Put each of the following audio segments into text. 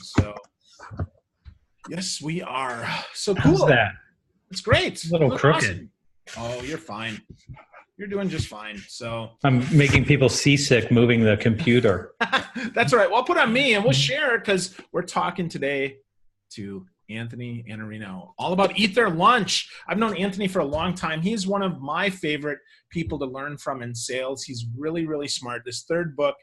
So, yes, we are. So How's cool. that? It's great. A little Doing crooked. awesome. Oh, you're fine. You're doing just fine. So, I'm making people seasick moving the computer. that's all right. Well, I'll put on me and we'll share because we're talking today to Anthony Iannarino, all about Eat Their Lunch. I've known Anthony for a long time. He's one of my favorite people to learn from in sales. He's really, really smart. This third book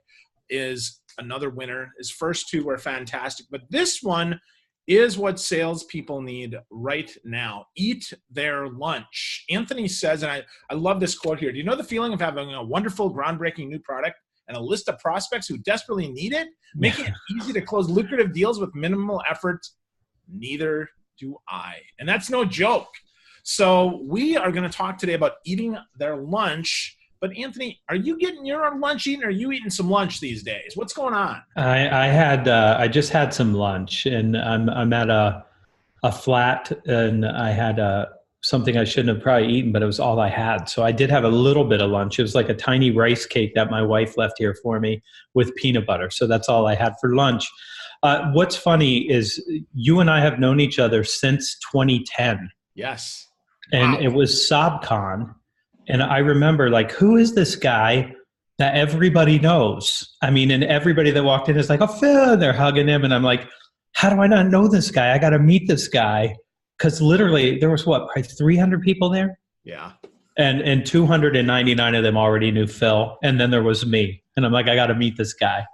is another winner. His first two were fantastic, but this one is what salespeople need right now. Eat their lunch. Anthony says, and I love this quote here. Do you know the feeling of having a wonderful, groundbreaking new product and a list of prospects who desperately need it? Making it easy to close lucrative deals with minimal effort? Neither do I. And that's no joke. So we are going to talk today about eating their lunch. But Anthony, are you getting your lunch eaten, or are you eating some lunch these days? What's going on? I just had some lunch, and I'm at a flat, and I had something I shouldn't have probably eaten, but it was all I had. So I did have a little bit of lunch. It was like a tiny rice cake that my wife left here for me with peanut butter. So that's all I had for lunch. What's funny is you and I have known each other since 2010. Yes. And Wow. it was SobCon. And I remember, like, who is this guy that everybody knows? I mean, and everybody that walked in is like, oh, Phil, they're hugging him. And I'm like, how do I not know this guy? I got to meet this guy. Because literally there was probably 300 people there? Yeah. And 299 of them already knew Phil. And then there was me. And I'm like, I got to meet this guy.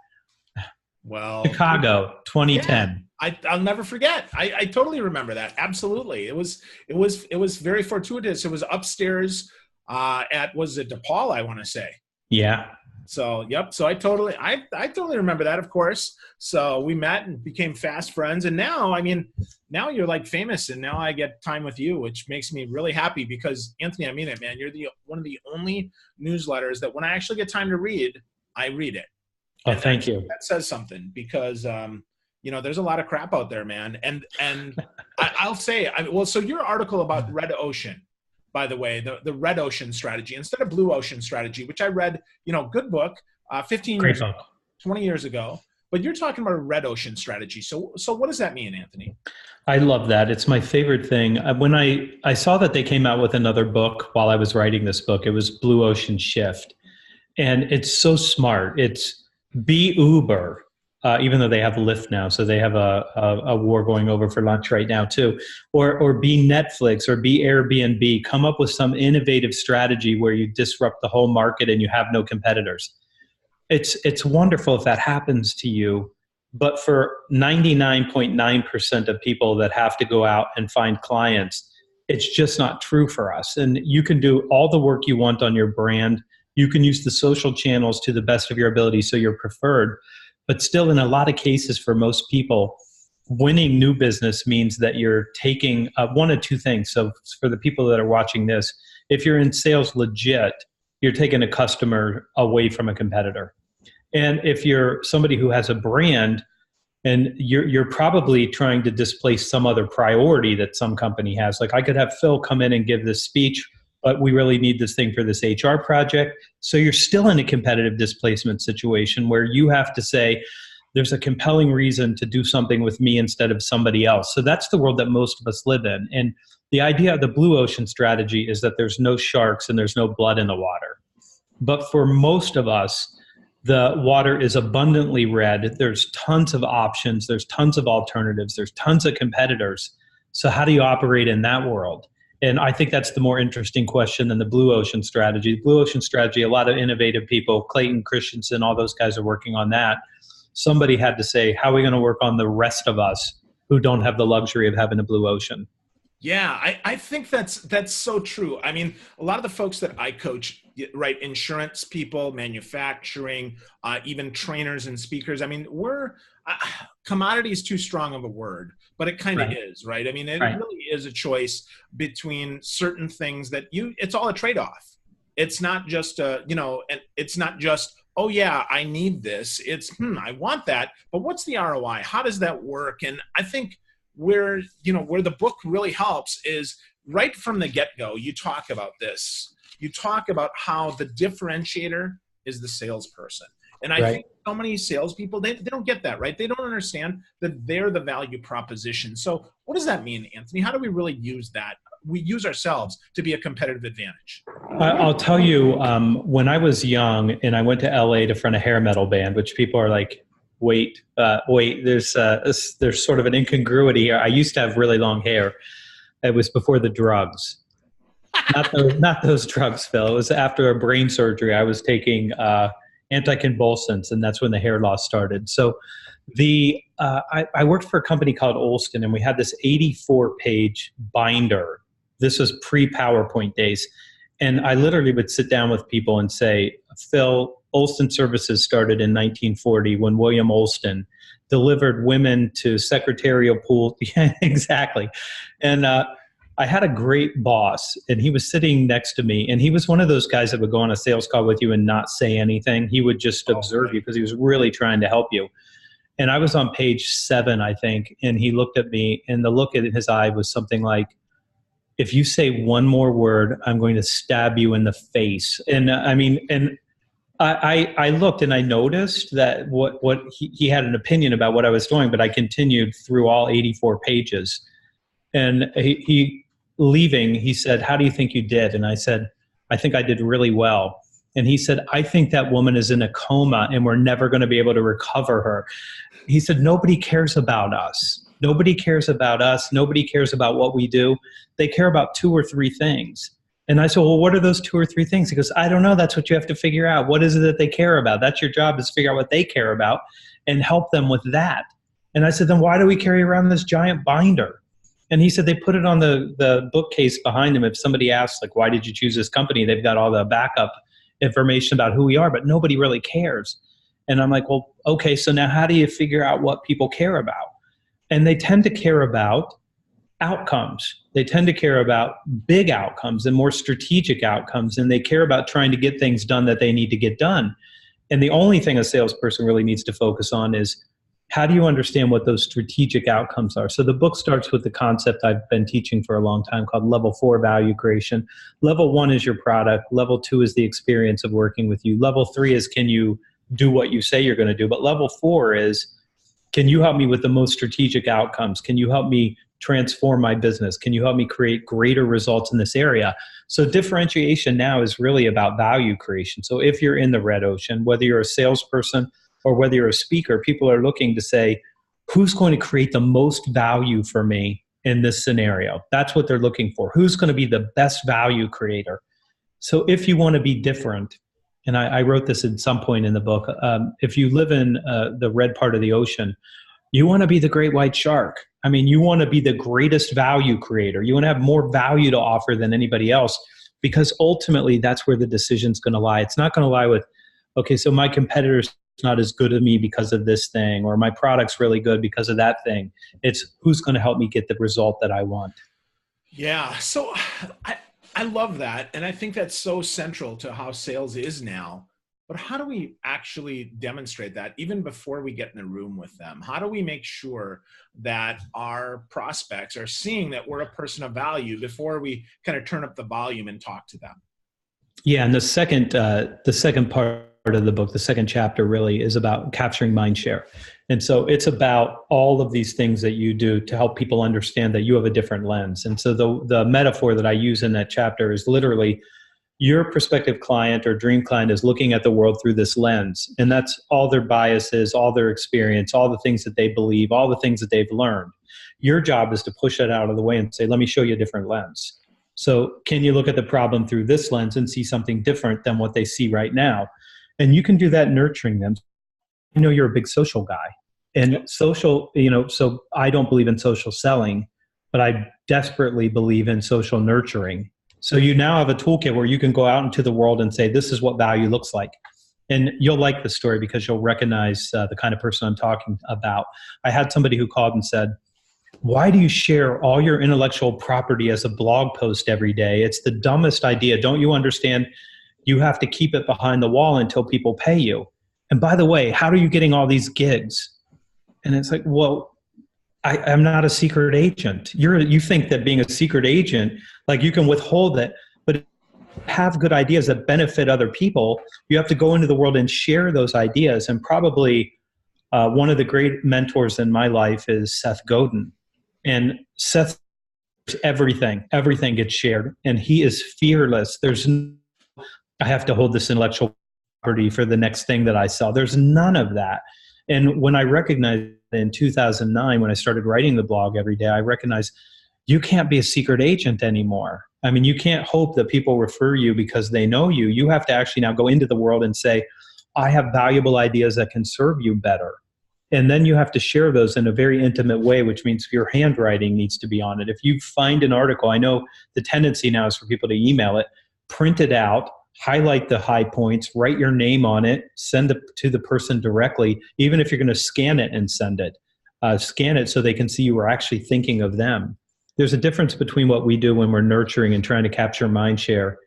Well, Chicago, 2010. Yeah, I'll never forget. I totally remember that. Absolutely. It was very fortuitous. It was upstairs was it DePaul, I want to say. Yeah. So, yep. So I totally remember that, of course. So we met and became fast friends. And now, I mean, now you're like famous, and now I get time with you, which makes me really happy because, Anthony, I mean it, man. You're one of the only newsletters that when I actually get time to read, I read it. Oh, And thank you. That says something because, there's a lot of crap out there, man. And I'll say, so your article about Red Ocean, by the way, the Red Ocean strategy instead of Blue Ocean strategy, which I read, good book, 15 Great years book. ago, 20 years ago. But you're talking about a Red Ocean strategy. So what does that mean, Anthony? I love that. It's my favorite thing. When I saw that they came out with another book while I was writing this book, it was Blue Ocean Shift. And it's so smart. It's be Uber, even though they have Lyft now. So they have a war going over for lunch right now too. Or be Netflix or be Airbnb. Come up with some innovative strategy where you disrupt the whole market and you have no competitors. It's wonderful if that happens to you. But for 99.9% of people that have to go out and find clients, it's just not true for us. And you can do all the work you want on your brand. You can use the social channels to the best of your ability so you're preferred. But still, in a lot of cases, for most people, winning new business means that you're taking one of two things. So for the people that are watching this, if you're in sales legit, you're taking a customer away from a competitor. And if you're somebody who has a brand, and you're probably trying to displace some other priority that some company has. Like I could have Phil come in and give this speech, but we really need this thing for this HR project. So you're still in a competitive displacement situation where you have to say, there's a compelling reason to do something with me instead of somebody else. So that's the world that most of us live in. And the idea of the Blue Ocean strategy is that there's no sharks and there's no blood in the water. But for most of us, the water is abundantly red. There's tons of options. There's tons of alternatives. There's tons of competitors. So how do you operate in that world? And I think that's the more interesting question than the Blue Ocean strategy. The Blue Ocean strategy, a lot of innovative people, Clayton Christensen, all those guys are working on that. Somebody had to say, how are we going to work on the rest of us who don't have the luxury of having a blue ocean? Yeah, I think that's so true. I mean, a lot of the folks that I coach, right, insurance people, manufacturing, even trainers and speakers. I mean, commodity is too strong of a word, but it kind of is, right? I mean, it really is a choice between certain things that it's all a trade-off. It's not just, it's not just, oh yeah, I need this. It's, I want that, but what's the ROI? How does that work? And I think where the book really helps is right from the get-go, you talk about this. You talk about how the differentiator is the salesperson. And I think so many salespeople, they don't get that, right? They don't understand that they're the value proposition. So what does that mean, Anthony? How do we really use that? We use ourselves to be a competitive advantage. I'll tell you, when I was young and I went to LA to front a hair metal band, which people are like, wait, there's sort of an incongruity here. I used to have really long hair. It was before the drugs. Not those drugs, Phil. It was after a brain surgery. I was taking anticonvulsants, and that's when the hair loss started. So I worked for a company called Olston, and we had this 84-page binder. This was pre-PowerPoint days. And I literally would sit down with people and say, Phil, Olston Services started in 1940 when William Olston delivered women to secretarial pool. Yeah, exactly. And I had a great boss, and he was sitting next to me, and he was one of those guys that would go on a sales call with you and not say anything. He would just observe you because he was really trying to help you. And I was on page 7, I think, and he looked at me, and the look in his eye was something like, if you say one more word, I'm going to stab you in the face. And I looked and I noticed that he had an opinion about what I was doing, but I continued through all 84 pages. And he leaving, he said, how do you think you did? And I said, I think I did really well. And he said, I think that woman is in a coma and we're never going to be able to recover her. He said, nobody cares about us. Nobody cares about us. Nobody cares about what we do. They care about 2 or 3 things. And I said, well, what are those 2 or 3 things? He goes, I don't know. That's what you have to figure out. What is it that they care about? That's your job, is to figure out what they care about and help them with that. And I said, then why do we carry around this giant binder? And he said they put it on the bookcase behind them. If somebody asks, like, why did you choose this company? They've got all the backup information about who we are, but nobody really cares. And I'm like, well, okay, so now how do you figure out what people care about? And they tend to care about outcomes. They tend to care about big outcomes and more strategic outcomes, and they care about trying to get things done that they need to get done. And the only thing a salesperson really needs to focus on is, how do you understand what those strategic outcomes are? So the book starts with the concept I've been teaching for a long time called Level 4 value creation. Level 1 is your product. Level 2 is the experience of working with you. Level 3 is, can you do what you say you're going to do? But level 4 is, can you help me with the most strategic outcomes? Can you help me transform my business? Can you help me create greater results in this area? So differentiation now is really about value creation. So if you're in the red ocean, whether you're a salesperson or whether you're a speaker, people are looking to say, who's going to create the most value for me in this scenario? That's what they're looking for. Who's going to be the best value creator? So if you want to be different, and I wrote this at some point in the book, if you live in the red part of the ocean, you want to be the great white shark. I mean, you want to be the greatest value creator. You want to have more value to offer than anybody else, because ultimately that's where the decision's going to lie. It's not going to lie with, okay, so my competitor's not as good as me because of this thing, or my product's really good because of that thing. It's who's going to help me get the result that I want. Yeah. So I love that. And I think that's so central to how sales is now. But how do we actually demonstrate that even before we get in the room with them? How do we make sure that our prospects are seeing that we're a person of value before we kind of turn up the volume and talk to them? Yeah, and the second part of the book, the second chapter, really is about capturing Mindshare. And so it's about all of these things that you do to help people understand that you have a different lens. And so the metaphor that I use in that chapter is literally, your prospective client or dream client is looking at the world through this lens. And that's all their biases, all their experience, all the things that they believe, all the things that they've learned. Your job is to push that out of the way and say, let me show you a different lens. So can you look at the problem through this lens and see something different than what they see right now? And you can do that nurturing them. You know, you're a big social guy. And social, so I don't believe in social selling, but I desperately believe in social nurturing. So you now have a toolkit where you can go out into the world and say, this is what value looks like. And you'll like the story because you'll recognize the kind of person I'm talking about. I had somebody who called and said, why do you share all your intellectual property as a blog post every day? It's the dumbest idea. Don't you understand? You have to keep it behind the wall until people pay you. And by the way, how are you getting all these gigs? And it's like, well, I'm not a secret agent. You think that being a secret agent, like you can withhold it, but have good ideas that benefit other people, you have to go into the world and share those ideas. And probably one of the great mentors in my life is Seth Godin. And Seth, everything gets shared, and he is fearless. I have to hold this intellectual property for the next thing that I sell. There's none of that. And when I recognized in 2009, when I started writing the blog every day, I recognized you can't be a secret agent anymore. I mean, you can't hope that people refer you because they know you. You have to actually now go into the world and say, I have valuable ideas that can serve you better. And then you have to share those in a very intimate way, which means your handwriting needs to be on it. If you find an article, I know the tendency now is for people to email it, print it out, highlight the high points, write your name on it, send it to the person directly, even if you're going to scan it and send it. Scan it so they can see you are actually thinking of them. There's a difference between what we do when we're nurturing and trying to capture mind share.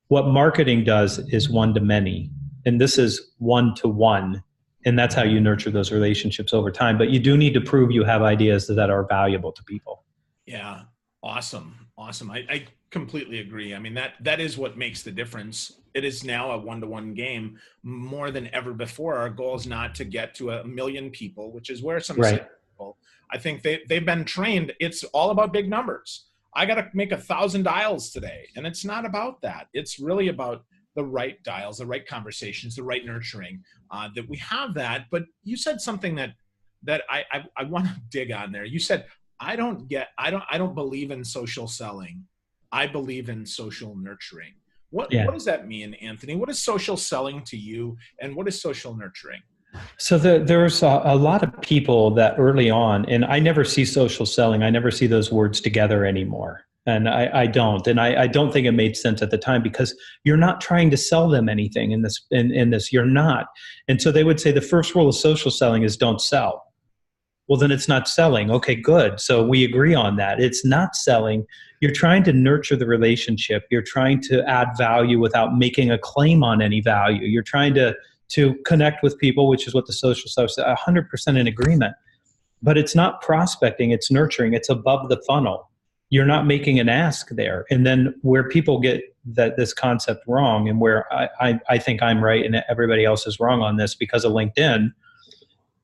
What marketing does is one to many, and this is one to one. And that's how you nurture those relationships over time. But you do need to prove you have ideas that are valuable to people. Yeah. Awesome. I completely agree. I mean, that is what makes the difference. It is now a one-to-one game more than ever before. Our goal is not to get to 1 million people, which is where some people, I think they've been trained. It's all about big numbers. I got to make 1,000 dials today. And it's not about that. It's really about the right dials, the right conversations, the right nurturing, that we have that. But you said something that I want to dig on there. You said, I don't believe in social selling. I believe in social nurturing. What does that mean, Anthony? What is social selling to you, and what is social nurturing? So there's a lot of people that early on, and I never see social selling, I never see those words together anymore. And I don't. And I don't think it made sense at the time, because you're not trying to sell them anything in this, you're not. And so they would say the first rule of social selling is don't sell. Well, then it's not selling. Okay, good. So we agree on that. It's not selling. You're trying to nurture the relationship. You're trying to add value without making a claim on any value. You're trying to connect with people, which is what the social stuff is 100% in agreement. But it's not prospecting, it's nurturing. It's above the funnel. You're not making an ask there. And then where people get this concept wrong, and where I think I'm right and everybody else is wrong on this because of LinkedIn,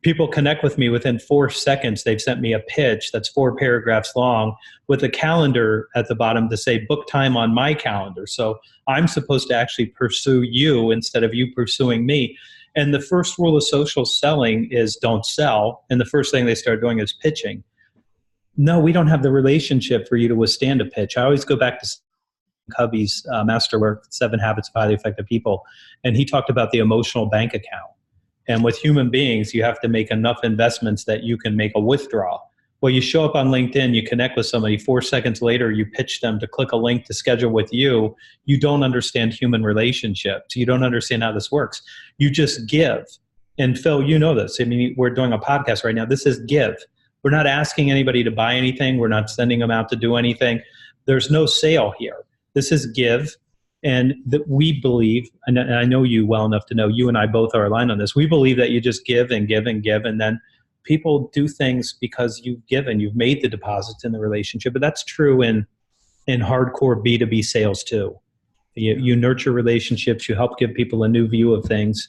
people connect with me within 4 seconds. They've sent me a pitch that's 4 paragraphs long with a calendar at the bottom to say book time on my calendar. So I'm supposed to actually pursue you instead of you pursuing me. And the first rule of social selling is don't sell. And the first thing they start doing is pitching. No, we don't have the relationship for you to withstand a pitch. I always go back to Covey's masterwork, 7 Habits of Highly Effective People. And he talked about the emotional bank account. And with human beings, you have to make enough investments that you can make a withdrawal. Well, you show up on LinkedIn, you connect with somebody, 4 seconds later, you pitch them to click a link to schedule with you. You don't understand human relationships. You don't understand how this works. You just give. And Phil, you know this. I mean, we're doing a podcast right now. This is give. We're not asking anybody to buy anything. We're not sending them out to do anything. There's no sale here. This is give. And that we believe, and I know you well enough to know you and I both are aligned on this. We believe that you just give and give and give, and then people do things because you've given, you've made the deposits in the relationship. But that's true in hardcore B2B sales too. You nurture relationships, you help give people a new view of things,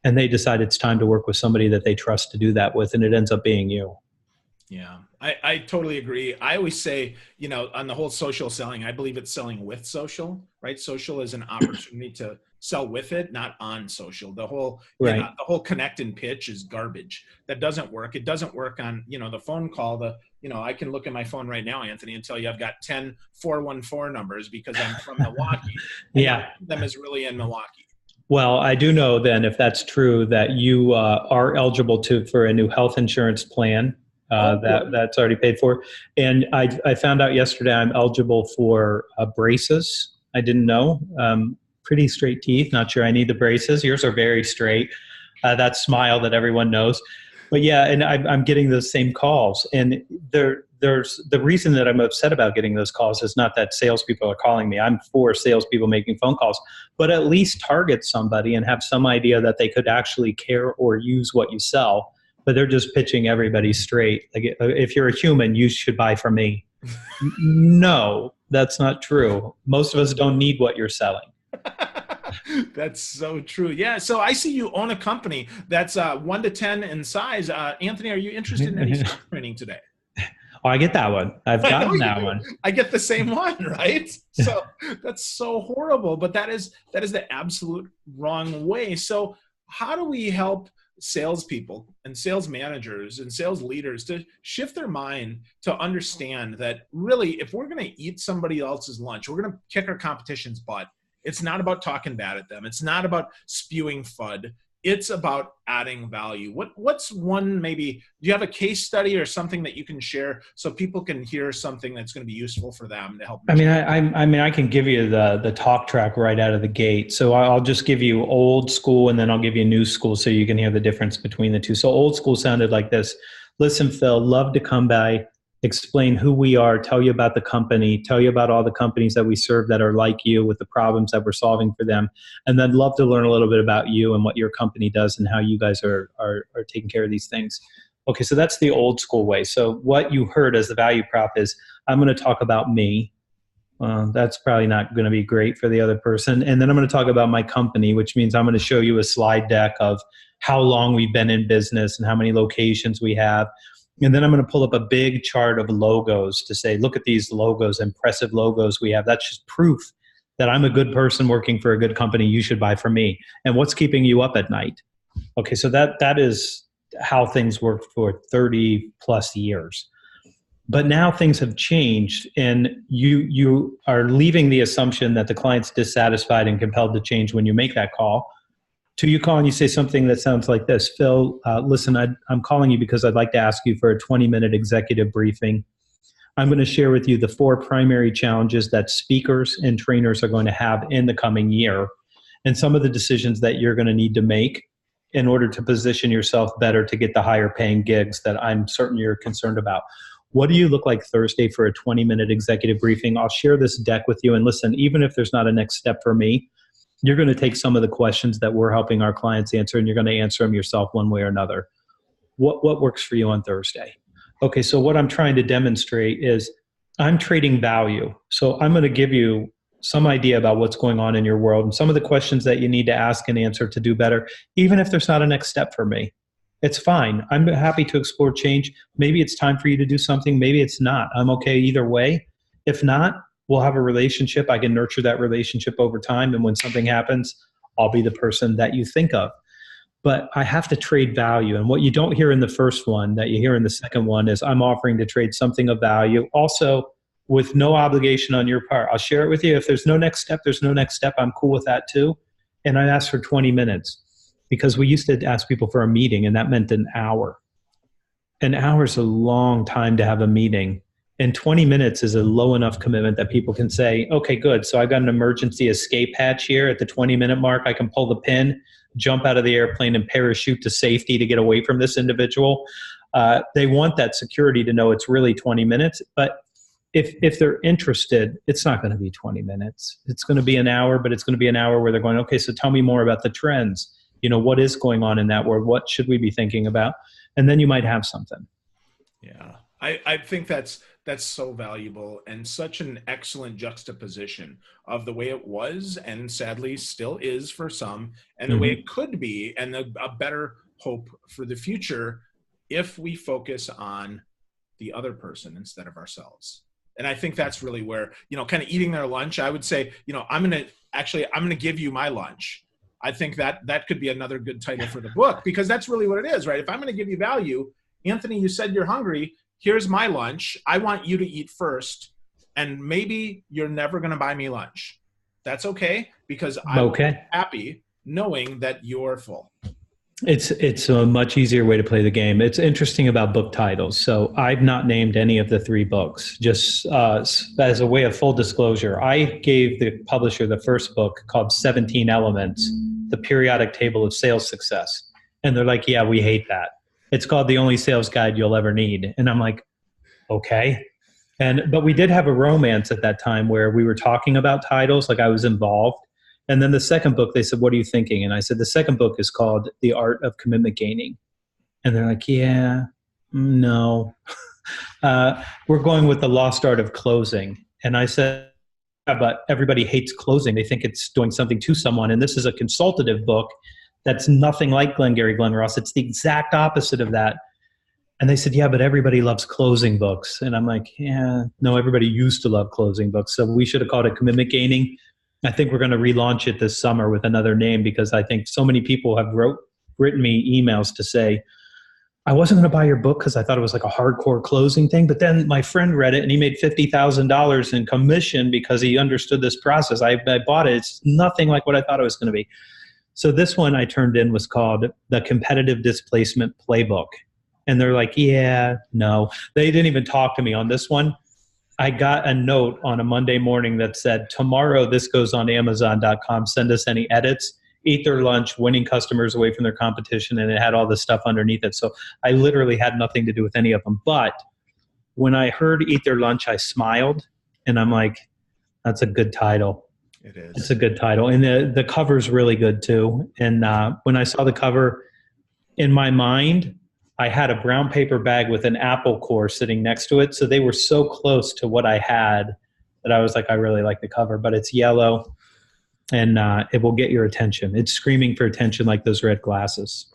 and they decide it's time to work with somebody that they trust to do that with, and it ends up being you. Yeah, I totally agree. I always say, on the whole social selling, I believe it's selling with social, right? Social is an opportunity to sell with it, not on social. The whole, the whole connect and pitch is garbage. That doesn't work. It doesn't work on, the phone call. I can look at my phone right now, Anthony, and tell you I've got 10 414 numbers because I'm from Milwaukee. Yeah. One of them is really in Milwaukee. Well, I do know then, if that's true, that you are eligible for a new health insurance plan. That's already paid for. And I found out yesterday I'm eligible for braces. I didn't know. Pretty straight teeth. Not sure I need the braces. Yours are very straight. That smile that everyone knows. But yeah, and I'm getting those same calls. And there's the reason that I'm upset about getting those calls is not that salespeople are calling me. I'm for salespeople making phone calls, but at least target somebody and have some idea that they could actually care or use what you sell. But they're just pitching everybody straight. Like, if you're a human, you should buy from me. No, That's not true. Most of us don't need what you're selling. That's so true. Yeah. So I see you own a company that's 1 to 10 in size. Anthony, are you interested in any sales training today? Oh, I get that one. I've I know gotten you that do. one. I get the same one, right? So that's so horrible, but that is the absolute wrong way. So how do we help salespeople and sales managers and sales leaders to shift their mind to understand that really, if we're going to eat somebody else's lunch, we're going to kick our competition's butt. It's not about talking bad at them. It's not about spewing FUD. It's about adding value. What's one, maybe, do you have a case study or something that you can share so people can hear something that's going to be useful for them to help them? I mean, I can give you the talk track right out of the gate. So I'll just give you old school and then I'll give you new school so you can hear the difference between the two. So old school sounded like this. Listen, Phil, love to come by, explain who we are, tell you about the company, tell you about all the companies that we serve that are like you with the problems that we're solving for them. And then love to learn a little bit about you and what your company does and how you guys are taking care of these things. Okay, so that's the old school way. So what you heard as the value prop is, I'm going to talk about me. That's probably not going to be great for the other person. And then I'm going to talk about my company, which means I'm going to show you a slide deck of how long we've been in business and how many locations we have. And then I'm going to pull up a big chart of logos to say, look at these logos, impressive logos we have. That's just proof that I'm a good person working for a good company. You should buy from me. And what's keeping you up at night? Okay, so that is how things worked for 30 plus years. But now things have changed, and you are leaving the assumption that the client's dissatisfied and compelled to change when you make that call. To you call and you say something that sounds like this: Phil, listen, I'm calling you because I'd like to ask you for a 20-minute executive briefing. I'm going to share with you the 4 primary challenges that speakers and trainers are going to have in the coming year, and some of the decisions that you're going to need to make in order to position yourself better to get the higher paying gigs that I'm certain you're concerned about. What do you look like Thursday for a 20-minute executive briefing? I'll share this deck with you, and listen, even if there's not a next step for me, you're going to take some of the questions that we're helping our clients answer, and you're going to answer them yourself one way or another. What works for you on Thursday? Okay, so what I'm trying to demonstrate is I'm trading value. So I'm going to give you some idea about what's going on in your world and some of the questions that you need to ask and answer to do better, even if there's not a next step for me. It's fine. I'm happy to explore change. Maybe it's time for you to do something. Maybe it's not. I'm okay either way. If not, we'll have a relationship. I can nurture that relationship over time. And when something happens, I'll be the person that you think of. But I have to trade value. And what you don't hear in the first one that you hear in the second one is I'm offering to trade something of value. Also, with no obligation on your part. I'll share it with you. If there's no next step, there's no next step. I'm cool with that too. And I asked for 20 minutes because we used to ask people for a meeting, and that meant an hour. An hour is a long time to have a meeting. And 20 minutes is a low enough commitment that people can say, okay, good. So I've got an emergency escape hatch here at the 20-minute mark. I can pull the pin, jump out of the airplane, and parachute to safety to get away from this individual. They want that security to know it's really 20 minutes. But if they're interested, it's not going to be 20 minutes. It's going to be an hour, but it's going to be an hour where they're going, okay, so tell me more about the trends. You know, what is going on in that world? What should we be thinking about? And then you might have something. Yeah, I think that's so valuable and such an excellent juxtaposition of the way it was and sadly still is for some, and the way it could be, and a better hope for the future if we focus on the other person instead of ourselves. And I think that's really where, you know, kind of eating their lunch, I would say, you know, I'm going to give you my lunch. I think that could be another good title for the book, because that's really what it is, right? If I'm going to give you value, Anthony, you said you're hungry. Here's my lunch. I want you to eat first. And maybe you're never going to buy me lunch. That's okay, because I'm happy knowing that you're full. It's a much easier way to play the game. It's interesting about book titles. So I've not named any of the 3 books, just as a way of full disclosure. I gave the publisher the first book called 17 Elements, the periodic table of sales success. And they're like, yeah, we hate that. It's called The Only Sales Guide You'll Ever Need. And I'm like, okay. But we did have a romance at that time where we were talking about titles, like I was involved. And then the second book, they said, what are you thinking? And I said, the second book is called The Art of Commitment Gaining. And they're like, yeah, no. We're going with The Lost Art of Closing. And I said, yeah, but everybody hates closing. They think it's doing something to someone. And this is a consultative book that's nothing like Glengarry Glen Ross. It's the exact opposite of that. And they said, yeah, but everybody loves closing books. And I'm like, yeah, no, everybody used to love closing books. So we should have called it commitment gaining. I think we're going to relaunch it this summer with another name, because I think so many people have written me emails to say, I wasn't going to buy your book because I thought it was like a hardcore closing thing. But then my friend read it and he made $50,000 in commission because he understood this process. I bought it. It's nothing like what I thought it was going to be. So this one I turned in was called The Competitive Displacement Playbook. And they're like, yeah, no. They didn't even talk to me on this one. I got a note on a Monday morning that said, tomorrow this goes on Amazon.com. Send us any edits. Eat their lunch, winning customers away from their competition. And it had all this stuff underneath it. So I literally had nothing to do with any of them. But when I heard Eat Their Lunch, I smiled. And I'm like, that's a good title. It is. It's a good title. And the cover's really good too. And when I saw the cover, in my mind, I had a brown paper bag with an apple core sitting next to it. So they were so close to what I had that I was like, I really like the cover. But it's yellow, and it will get your attention. It's screaming for attention like those red glasses.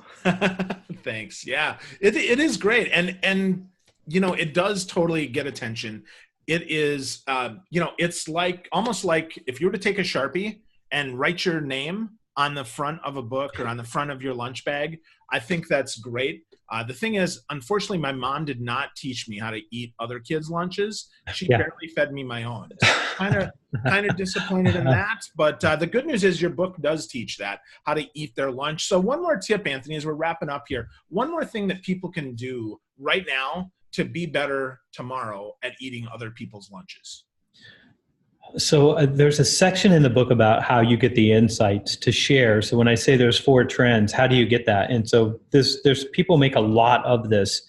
Thanks. Yeah, it is great. And you know, it does totally get attention. It is, you know, it's like almost like if you were to take a Sharpie and write your name on the front of a book or on the front of your lunch bag. I think that's great. The thing is, unfortunately, my mom did not teach me how to eat other kids' lunches. She barely fed me my own. Kind of disappointed in that. But the good news is your book does teach that, how to eat their lunch. So one more tip, Anthony, as we're wrapping up here. One more thing that people can do right now to be better tomorrow at eating other people's lunches. So there's a section in the book about how you get the insights to share. So when I say there's 4 trends, how do you get that? And so there's people make a lot of this.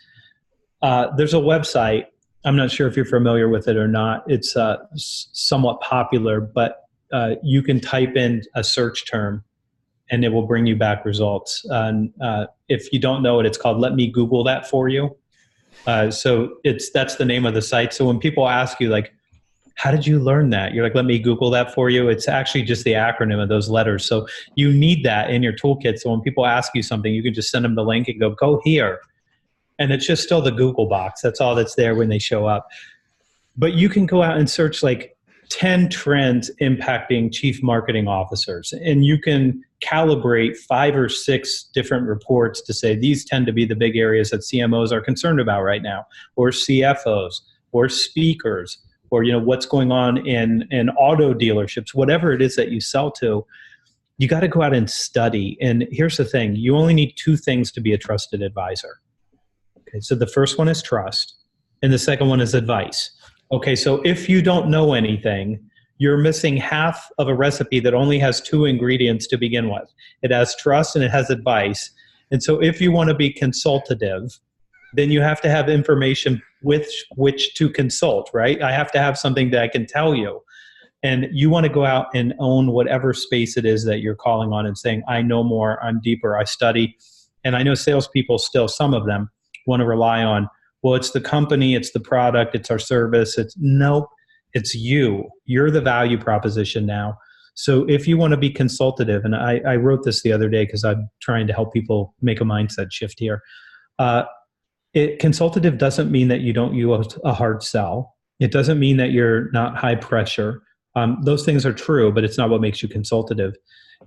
There's a website. I'm not sure if you're familiar with it or not. It's somewhat popular, but you can type in a search term and it will bring you back results. And if you don't know it, it's called Let Me Google That For You. So that's the name of the site. So when people ask you, like, how did you learn that? You're like, let me Google that for you. It's actually just the acronym of those letters. So you need that in your toolkit. So when people ask you something, you can just send them the link and go here. And it's just still the Google box. That's all that's there when they show up. But you can go out and search like 10 trends impacting chief marketing officers. And you can calibrate 5 or 6 different reports to say these tend to be the big areas that CMOs are concerned about right now, or CFOs, or speakers, or, you know, what's going on in auto dealerships, whatever it is that you sell to. You got to go out and study. And here's the thing. You only need 2 things to be a trusted advisor. Okay, so the first one is trust, and the second one is advice. Okay, so if you don't know anything, you're missing half of a recipe that only has 2 ingredients to begin with. It has trust and it has advice. And so if you want to be consultative, then you have to have information with which to consult, right? I have to have something that I can tell you. And you want to go out and own whatever space it is that you're calling on and saying, I know more, I'm deeper, I study. And I know salespeople still, some of them, want to rely on, well, it's the company, it's the product, it's our service. Nope, it's you. You're the value proposition now. So if you want to be consultative, and I wrote this the other day because I'm trying to help people make a mindset shift here. Consultative doesn't mean that you don't use a hard sell. It doesn't mean that you're not high pressure. Those things are true, but it's not what makes you consultative.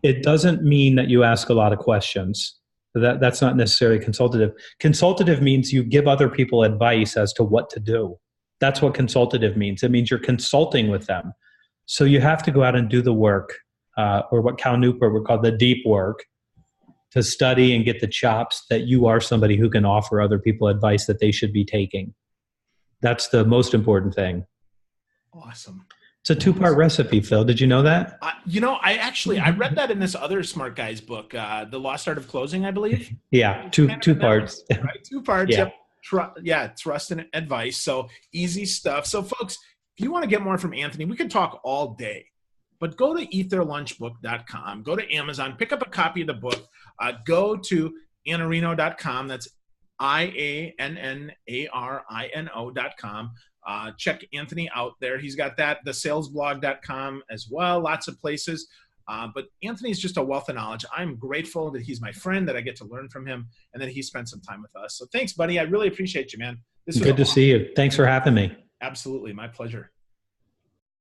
It doesn't mean that you ask a lot of questions. That's not necessarily consultative. Consultative means you give other people advice as to what to do. That's what consultative means. It means you're consulting with them. So you have to go out and do the work, or what Cal Newport would call the deep work, to study and get the chops that you are somebody who can offer other people advice that they should be taking. That's the most important thing. Awesome. It's a 2-part recipe, Phil. Did you know that? You know, I read that in this other smart guy's book, The Lost Art of Closing, I believe. Yeah, two parts. Right, 2 parts. Yeah. Yep. Trust and advice. So easy stuff. So folks, if you want to get more from Anthony, we could talk all day. But go to eattheirlunchbook.com. Go to Amazon. Pick up a copy of the book. Go to Iannarino.com. That's IANNARINO.com. check Anthony out there. He's got that, thesalesblog.com as well, lots of places. But Anthony's just a wealth of knowledge. I'm grateful that he's my friend, that I get to learn from him, and that he spent some time with us. So thanks, buddy. I really appreciate you, man. This was good to see you. Thanks for having me. Absolutely. My pleasure.